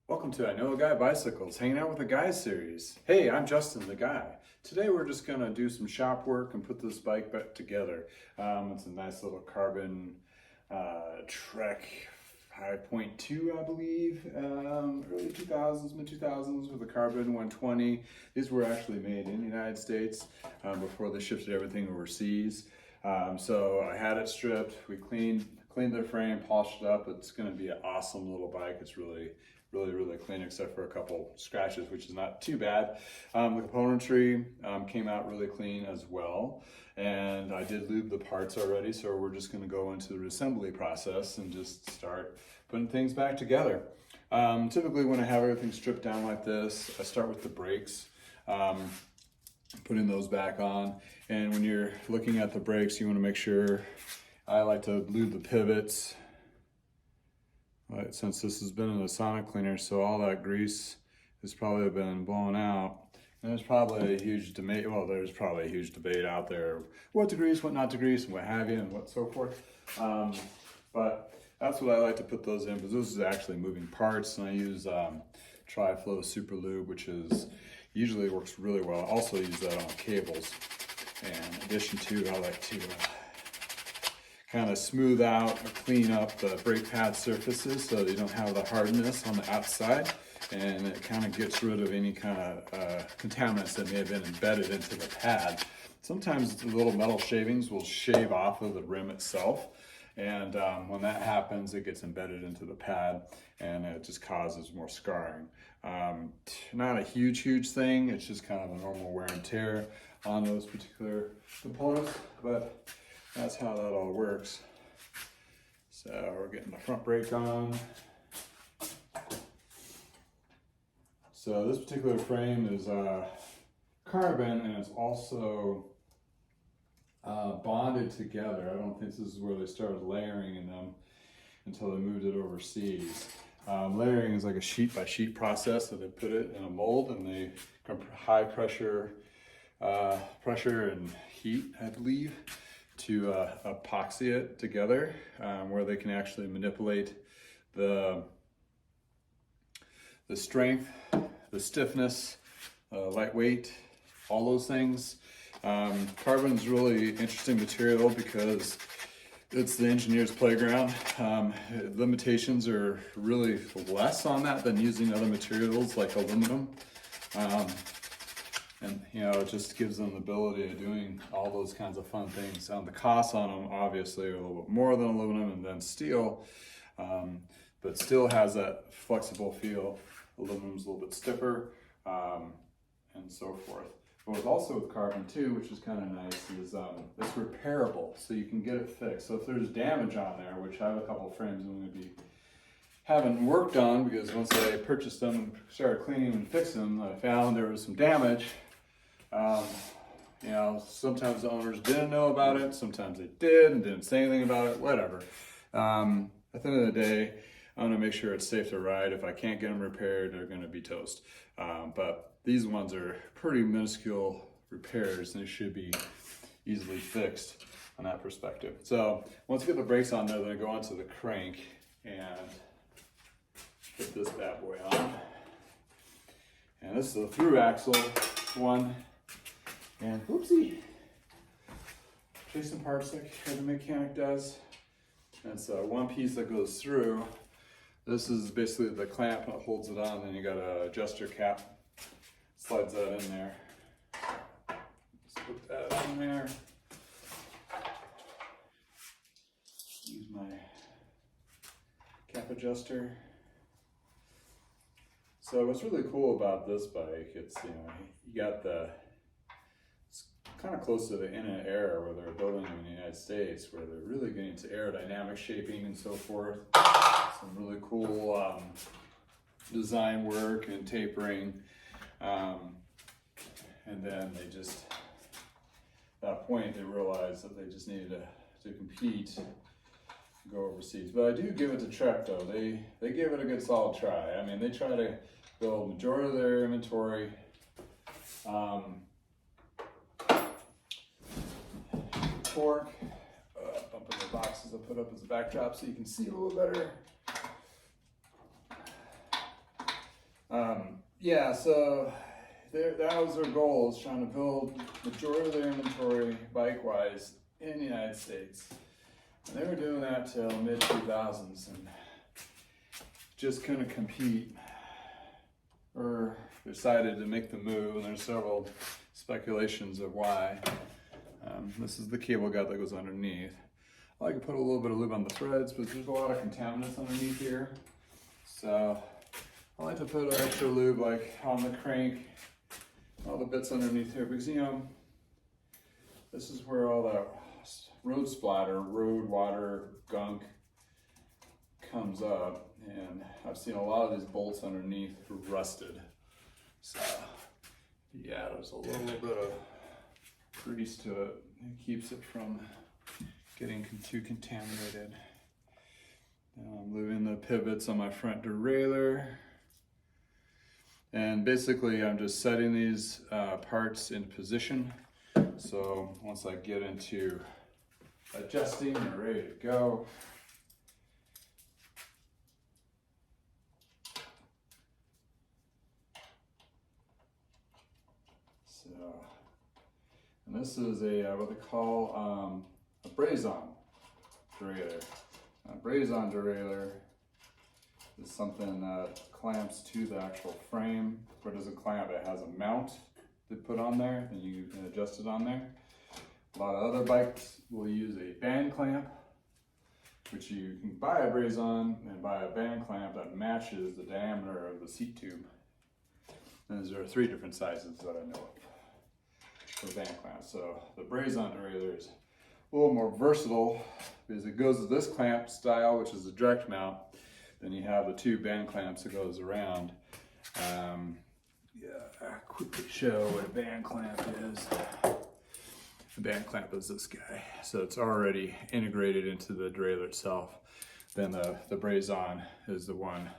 Welcome to I Know a Guy Bicycles, hanging out with a guy series. Hey, I'm Justin, the guy. Today we're just gonna do some shop work and put this bike back together. It's a nice little carbon Trek 5.2, I believe, early 2000s, mid 2000s with a carbon 120. These were actually made in the United States before they shifted everything overseas. So I had it stripped, we cleaned the frame, polished it up. It's gonna be an awesome little bike. It's really clean except for a couple scratches, which is not too bad. The componentry came out really clean as well. And I did lube the parts already, so we're just gonna go into the assembly process and just start putting things back together. Typically when I have everything stripped down like this, I start with the brakes, putting those back on. And when you're looking at the brakes, you wanna make sure, I like to lube the pivots. Right, since this has been in the sonic cleaner, so all that grease has probably been blown out. And there's probably a huge debate, out there, what to grease, what not to grease, and what have you, and what so forth. But that's what I like to put those in, because this is actually moving parts, and I use Tri-Flow Super Lube, which usually works really well. I also use that on cables. And in addition to, I like to kind of smooth out or clean up the brake pad surfaces so that you don't have the hardness on the outside, and it kind of gets rid of any kind of contaminants that may have been embedded into the pad. Sometimes the little metal shavings will shave off of the rim itself, and when that happens, it gets embedded into the pad and it just causes more scarring. Not a huge thing, it's just kind of a normal wear and tear on those particular components, but that's how that all works. So we're getting the front brake on. So this particular frame is carbon, and it's also bonded together. I don't think this is where they started layering in them until they moved it overseas. Layering is like a sheet by sheet process, so they put it in a mold and they high pressure and heat, I believe, to epoxy it together, where they can actually manipulate the strength, the stiffness, lightweight, all those things. Carbon is really interesting material because it's the engineer's playground. Limitations are really less on that than using other materials like aluminum. And it just gives them the ability of doing all those kinds of fun things. The costs on them obviously are a little bit more than aluminum and then steel, but still has that flexible feel. Aluminum's a little bit stiffer, and so forth. But what's also with carbon too, which is kind of nice, is it's repairable, so you can get it fixed. So if there's damage on there, which I have a couple of frames I'm going to be having worked on, because once I purchased them and started cleaning them and fixing them, I found there was some damage. Sometimes the owners didn't know about it, sometimes they did and didn't say anything about it, whatever. At the end of the day, I'm gonna make sure it's safe to ride. If I can't get them repaired, they're gonna be toast. But these ones are pretty minuscule repairs, and they should be easily fixed on that perspective. So once I get the brakes on there, then I go onto the crank and put this bad boy on. And this is the through axle one. And whoopsie, chasing parts like the mechanic does. And it's one piece that goes through. This is basically the clamp that holds it on, and you got an adjuster cap, slides that in there. Just put that in there. Use my cap adjuster. So what's really cool about this bike, it's, you got it's kind of close to the in and era where they're building them in the United States, where they're really getting into aerodynamic shaping and so forth. Some really cool design work and tapering. And then they just, at that point, they realized that they just needed to compete, go overseas. But I do give it to Trek though. They give it a good solid try. I mean, they try to build majority of their inventory. Fork, bumping the boxes I put up as a backdrop so you can see a little better. Yeah, so that was their goal, is trying to build majority of their inventory bike-wise in the United States. And they were doing that till mid-2000s and just couldn't compete, or decided to make the move, and there's several speculations of why. This is the cable guide that goes underneath. I like to put a little bit of lube on the threads, but there's a lot of contaminants underneath here. So I like to put extra lube like on the crank, all the bits underneath here, because you know, this is where all that road splatter, road water, gunk comes up. And I've seen a lot of these bolts underneath rusted. So yeah, there's a little bit of grease to it. It keeps it from getting too contaminated. Now I'm lubing the pivots on my front derailleur. And basically I'm just setting these parts in position. So once I get into adjusting and ready to go, and this is a what they call a braze-on derailleur. A braze-on derailleur is something that clamps to the actual frame. Or it doesn't clamp, it has a mount to put on there, and you can adjust it on there. A lot of other bikes will use a band clamp, which you can buy a braze-on and buy a band clamp that matches the diameter of the seat tube. And there are 3 different sizes that I know of for band clamps. So the braze-on derailleur is a little more versatile because it goes with this clamp style, which is a direct mount. Then you have the 2 band clamps that goes around. Yeah, I'll quickly show what a band clamp is. The band clamp is this guy. So it's already integrated into the derailleur itself. Then the braze-on is the one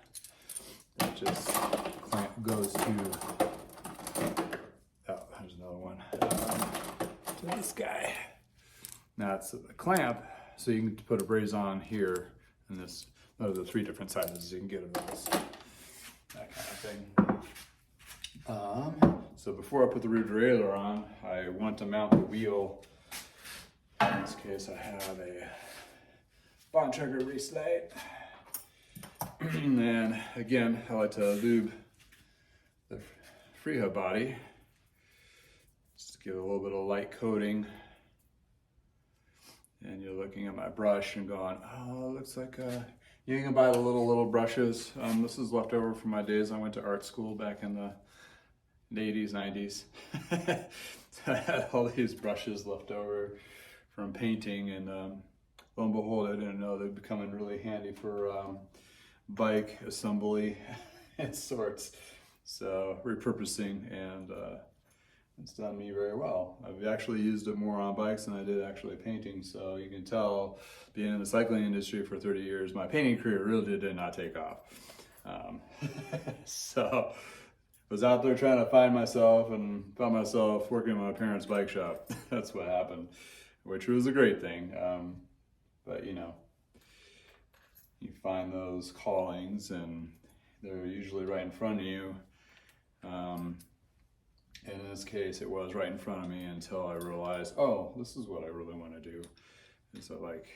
that just goes to, oh, there's another one, to this guy. Now it's the clamp, so you can put a braze-on here, and this, those are the 3 different sizes you can get of those, that kind of thing. So before I put the rear derailleur on, I want to mount the wheel. In this case, I have a Bontrager race light. And again, I like to lube the freehub body. Just give it a little bit of light coating. And you're looking at my brush and going, oh, it looks like you can buy the little brushes. This is left over from my days. I went to art school back in the 80s, 90s. So I had all these brushes left over from painting, and lo and behold, I didn't know they'd be coming really handy for bike assembly and sorts. So repurposing, and it's done me very well. I've actually used it more on bikes than I did actually painting. So you can tell, being in the cycling industry for 30 years, my painting career really did not take off. So I was out there trying to find myself, and found myself working in my parents' bike shop. That's what happened, which was a great thing. But you know, you find those callings, and they're usually right in front of you. And in this case, it was right in front of me until I realized, oh, this is what I really want to do. And so, like,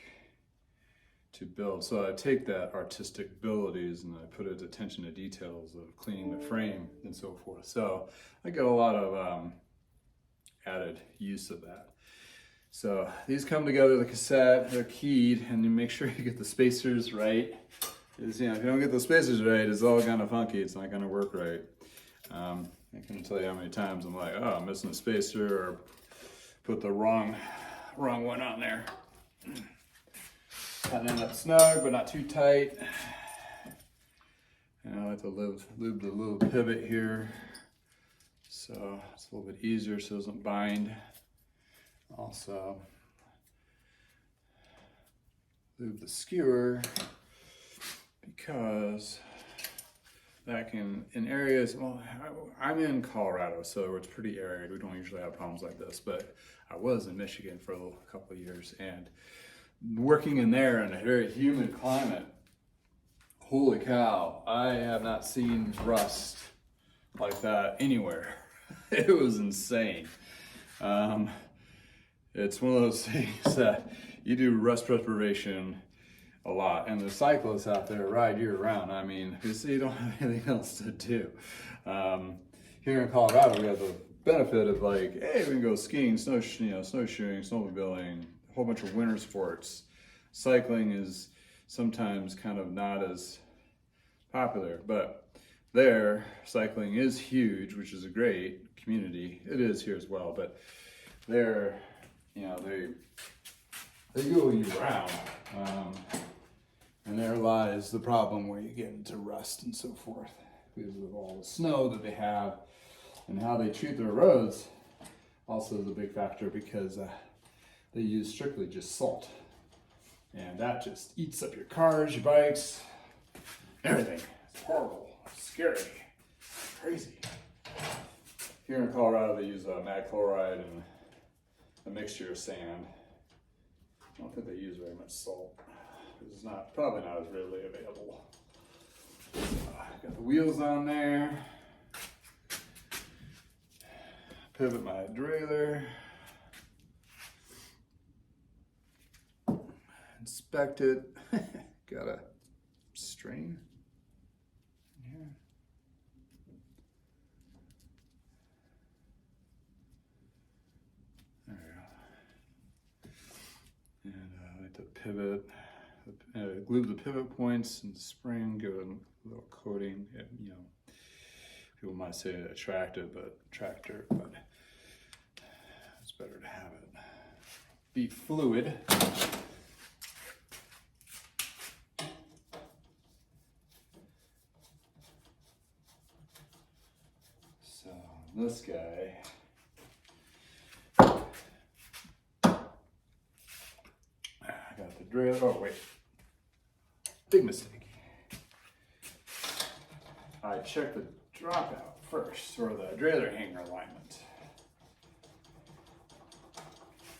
to build. So I take that artistic abilities and I put it attention to details of cleaning the frame and so forth. So I get a lot of added use of that. So these come together, the cassette, they're keyed, and you make sure you get the spacers right. Because, you know, if you don't get the spacers right, it's all kind of funky. It's not going to work right. I couldn't tell you how many times I'm like, oh, I'm missing a spacer, or put the wrong one on there. And end up snug, but not too tight. And I like to lube the little pivot here, so it's a little bit easier so it doesn't bind. Also, lube the skewer, because that can, in areas, well, I'm in Colorado, so it's pretty arid. We don't usually have problems like this, but I was in Michigan for a couple of years, and working in there in a very humid climate, Holy cow, I have not seen rust like that anywhere. It was insane. It's one of those things that you do rust preparation a lot, and the cyclists out there ride year round. I mean, because you don't have anything else to do. Here in Colorado, we have the benefit of like, hey, we can go skiing, snowshoeing, snowmobiling, a whole bunch of winter sports. Cycling is sometimes kind of not as popular, but there, cycling is huge, which is a great community. It is here as well, but there, you know, they go year round. And there lies the problem where you get into rust and so forth because of all the snow that they have, and how they treat their roads also is a big factor because they use strictly just salt. And that just eats up your cars, your bikes, everything. It's horrible, scary, crazy. Here in Colorado, they use mag chloride and a mixture of sand. I don't think they use very much salt. It's not, probably not as readily available. Got the wheels on there. Pivot my derailleur. Inspect it. Got a strain in here. There we go. And I like to pivot. Glue the pivot points and the spring, give it a little coating. You know, people might say attractive, but it's better to have it be fluid. So this guy, I got the derailleur. Oh wait. Big mistake. I checked the dropout first, or the derailleur hanger alignment.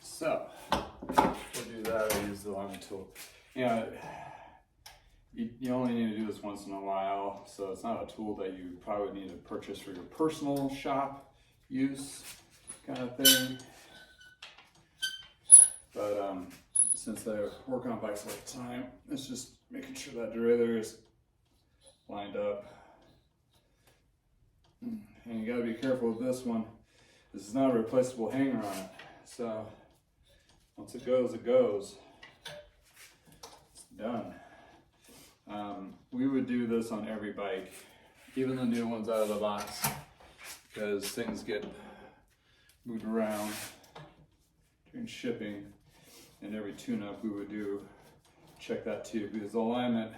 So, we'll do that. I use the alignment tool. You know, you only need to do this once in a while, so it's not a tool that you probably need to purchase for your personal shop use kind of thing. But since I work on bikes all the time, it's just making sure that derailleur is lined up. And you gotta be careful with this one. This is not a replaceable hanger on it. So once it goes, it goes. It's done. We would do this on every bike, even the new ones out of the box, because things get moved around during shipping. And every tune-up we would do, check that too, because the alignment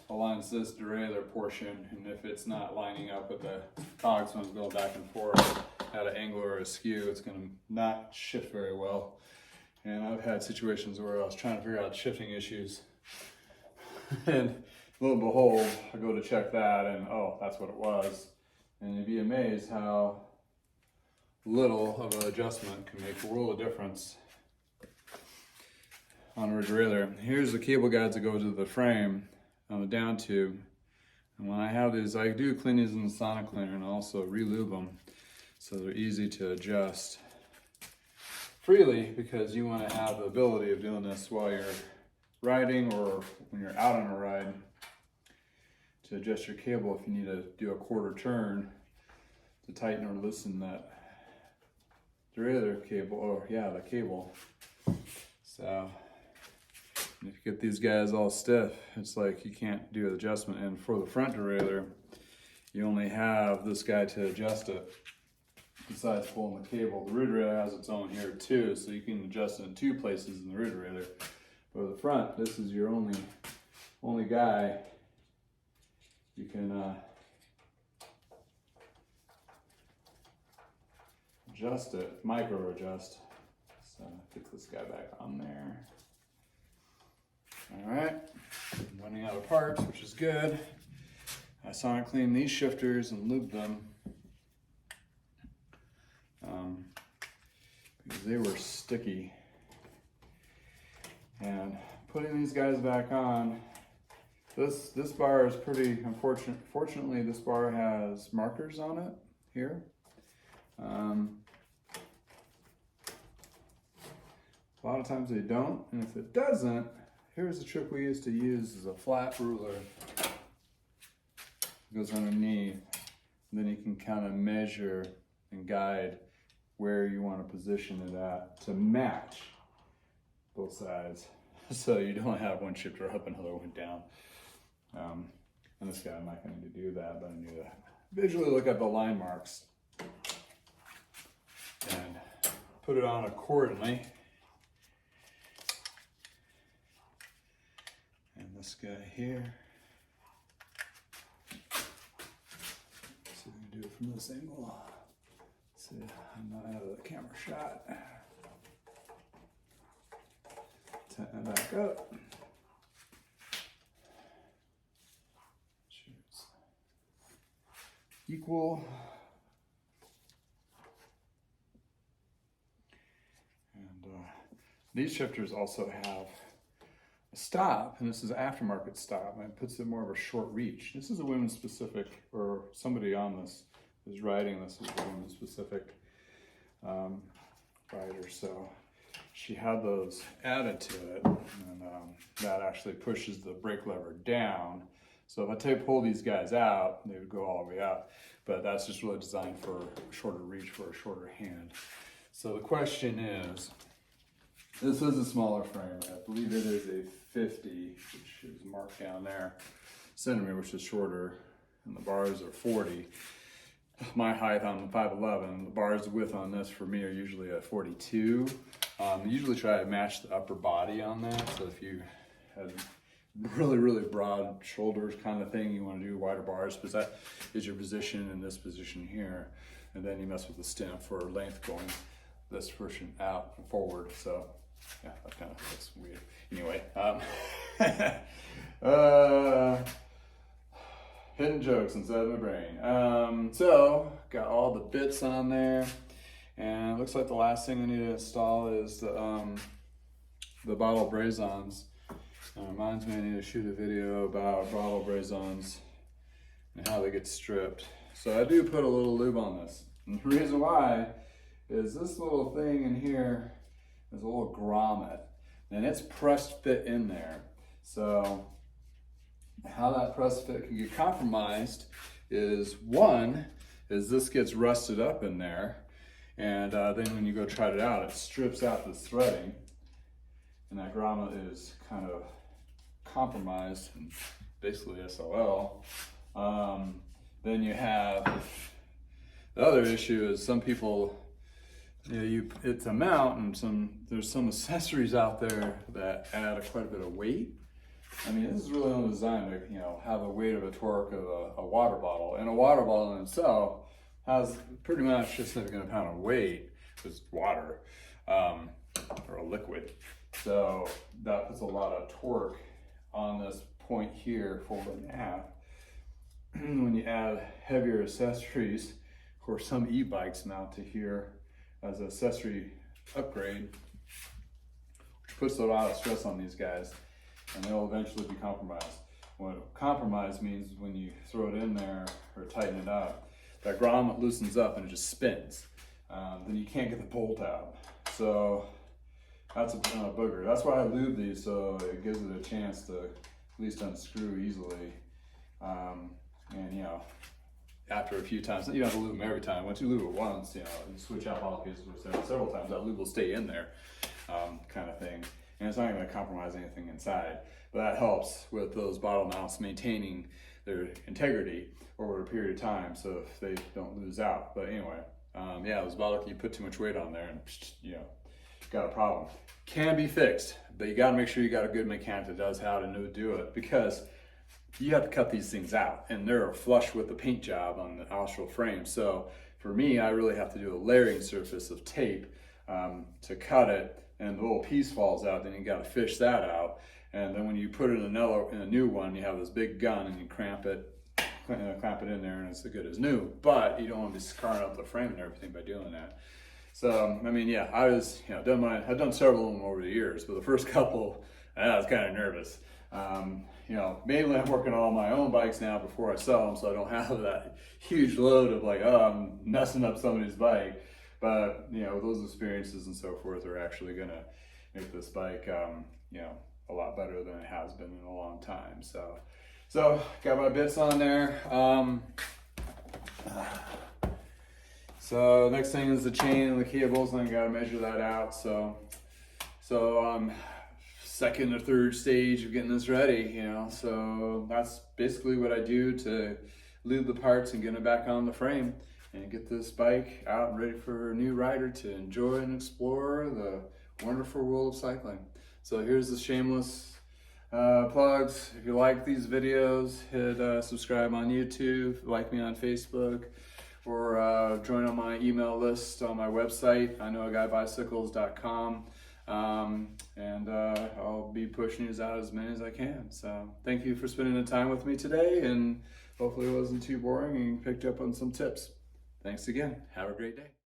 aligns this derailleur portion, and if it's not lining up with the cogs when it's going back and forth at an angle or a skew, it's going to not shift very well. And I've had situations where I was trying to figure out shifting issues, and lo and behold, I go to check that, and oh, that's what it was. And you'd be amazed how little of an adjustment can make a world of difference on a derailleur. Here's the cable guides that go to the frame on the down tube. And when I have these, I do clean these in the sonic cleaner and also re-lube them so they're easy to adjust freely, because you want to have the ability of doing this while you're riding or when you're out on a ride to adjust your cable if you need to do a quarter turn to tighten or loosen that derailleur cable, or yeah, the cable. So if you get these guys all stiff, it's like you can't do an adjustment. And for the front derailleur, you only have this guy to adjust it besides pulling the cable. The rear derailleur has its own here too, so you can adjust it in two places in the rear derailleur. But the front, this is your only guy you can adjust it, micro adjust. So get this guy back on there. All right, I'm running out of parts, which is good. I sonic cleaned these shifters and lubed them because they were sticky. And putting these guys back on This bar is pretty unfortunate. Fortunately, this bar has markers on it here. A lot of times they don't, and if it doesn't, here's the trick we used to use is a flat ruler. It goes underneath, and then you can kind of measure and guide where you want to position it at to match both sides, so you don't have one shifter up and another one down. And this guy, I'm not going to do that, but I need to visually look at the line marks and put it on accordingly. And this guy here, see if we can do it from this angle. Let's see, I'm not out of the camera shot. Tighten it back up. Equal. And these shifters also have a stop, and this is an aftermarket stop, and it puts it more of a short reach. This is a women's specific, or somebody on this is riding this is a women's specific rider, so she had those added to it, and that actually pushes the brake lever down. So if I pull these guys out, they would go all the way out. But that's just really designed for a shorter reach, for a shorter hand. So the question is, this is a smaller frame. I believe it is a 50, which is marked down there, centimeter, which is shorter, and the bars are 40. My height, I'm 5'11". The bars width on this for me are usually at 42. I usually try to match the upper body on that. So if you had really broad shoulders kind of thing, you want to do wider bars, because that is your position in this position here, and then you mess with the stem for length going this portion out and forward. So yeah, that's weird. Anyway, hidden jokes inside my brain. So got all the bits on there, and it looks like the last thing I need to install is the bottle brazons. Reminds me I need to shoot a video about bottle brazons and how they get stripped. So I do put a little lube on this. And the reason why is this little thing in here is a little grommet, and it's pressed fit in there. So how that pressed fit can get compromised is, one, is this gets rusted up in there, and then when you go try it out, it strips out the threading, and that grommet is kind of compromised and basically SOL. Then you have the other issue is some people, it's a mount, and there's some accessories out there that add quite a bit of weight. I mean, this is really only designed to have the weight of a torque of a water bottle, and a water bottle in itself has pretty much a significant amount of weight. It's water or a liquid. So that puts a lot of torque on this point here, forward and aft. When you add heavier accessories, of course some e-bikes mount to here as an accessory upgrade, which puts a lot of stress on these guys, and they'll eventually be compromised. What compromise means is when you throw it in there or tighten it up, that grommet loosens up and it just spins. Then you can't get the bolt out. So that's a booger. That's why I lube these, so it gives it a chance to at least unscrew easily. And after a few times, you don't have to lube them every time. Once you lube it once, you switch out all the pieces several times, that lube will stay in there, kind of thing. And it's not going to compromise anything inside. But that helps with those bottle mounts maintaining their integrity over a period of time, so if they don't lose out. But anyway, those bottles, you put too much weight on there and got a problem. Can be fixed, but you got to make sure you got a good mechanic that knows how to do it, because you have to cut these things out, and they're flush with the paint job on the actual frame. So for me, I really have to do a layering surface of tape to cut it, and the little piece falls out. Then you got to fish that out, and then when you put it in a new one, you have this big gun and you clamp it in there, and it's as good as new. But you don't want to be scarring up the frame and everything by doing that. So I mean, I was I've done several of them over the years, but the first couple I was kind of nervous. you know, mainly I'm working on my own bikes now before I sell them, so I don't have that huge load of like, oh, I'm messing up somebody's bike. But, you know, those experiences and so forth are actually gonna make this bike, you know, a lot better than it has been in a long time. So got my bits on there. So next thing is the chain and the cables, and I gotta measure that out. So second or third stage of getting this ready, you know. So that's basically what I do to lube the parts and get it back on the frame and get this bike out and ready for a new rider to enjoy and explore the wonderful world of cycling. So here's the shameless plugs. If you like these videos, hit subscribe on YouTube, like me on Facebook, or join on my email list on my website, iknowaguybicycles.com. And I'll be pushing these out as many as I can. So thank you for spending the time with me today, and hopefully it wasn't too boring and you picked up on some tips. Thanks again. Have a great day.